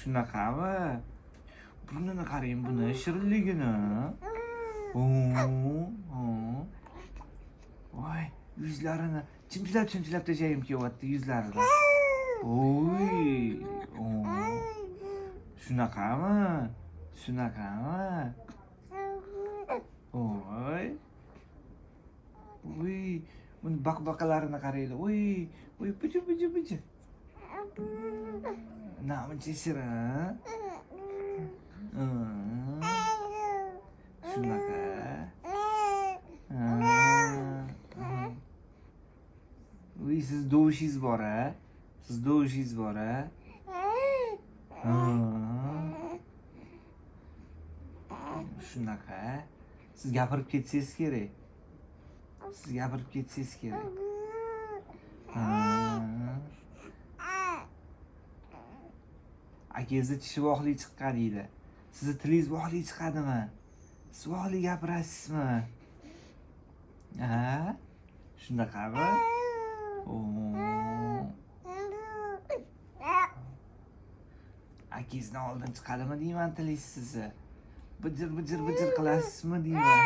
Shunaqami? Burnini qarang, buni shirinligini. Oo. Voy, yuzlarini chimchilab tajayim kelyapti yuzlarida. Oy. Shunaqami? Oy. Uy, buni baqalarini qaranglar. Uy, puju. Namuncha shirin. Shunaqa. Uy, siz dovushingiz bor-a? Shunaqa. Siz gapirib ketsangiz kerak. Akangizni tishi voqli chiqqan deydi. Sizni tilingiz voqli chiqadimi? Siz voqli gapirasizmi? Ha? Shunaqami? Akangizni oldin chiqadimi deyman tilingiz sizni. Bijir qilasizmi deyman.